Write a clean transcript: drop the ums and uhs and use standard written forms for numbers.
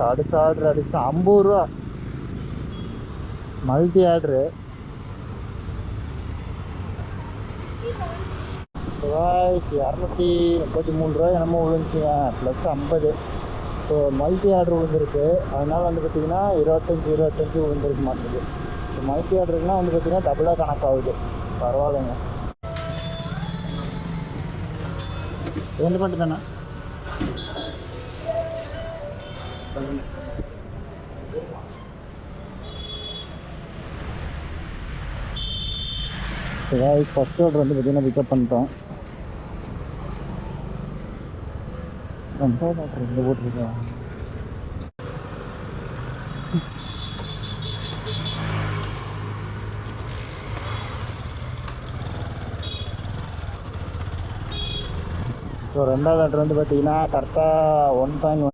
அடுத்த ஆர்டர் அடிச்சுட்டு 50 ரூபா மல்டி ஆர்டரு. 233 ரூபா என்னமோ விழுந்துச்சுங்க, ப்ளஸ் 50. ஸோ மல்டி ஆர்டர் விழுந்துருக்கு. அதனால் வந்து பார்த்திங்கன்னா 25 விழுந்துருக்கு மாட்டேங்குது. ஸோ மல்டி ஆர்டருக்குனால் வந்து பார்த்திங்கன்னா டபுளாக கணக்காகுது. பரவாயில்லைங்க. ரெண்டு மட்டும் தானே? ஃபஸ்ட் ஆர்டர் வந்து பார்த்திங்கன்னா பிக்கப் பண்ணிட்டோம். ரெண்டாவது ஆர்டர் எங்கே போட்டிருக்கோம்? ஸோ ரெண்டாவது ஆர்டர் வந்து பார்த்திங்கன்னா கரெக்டாக 1.1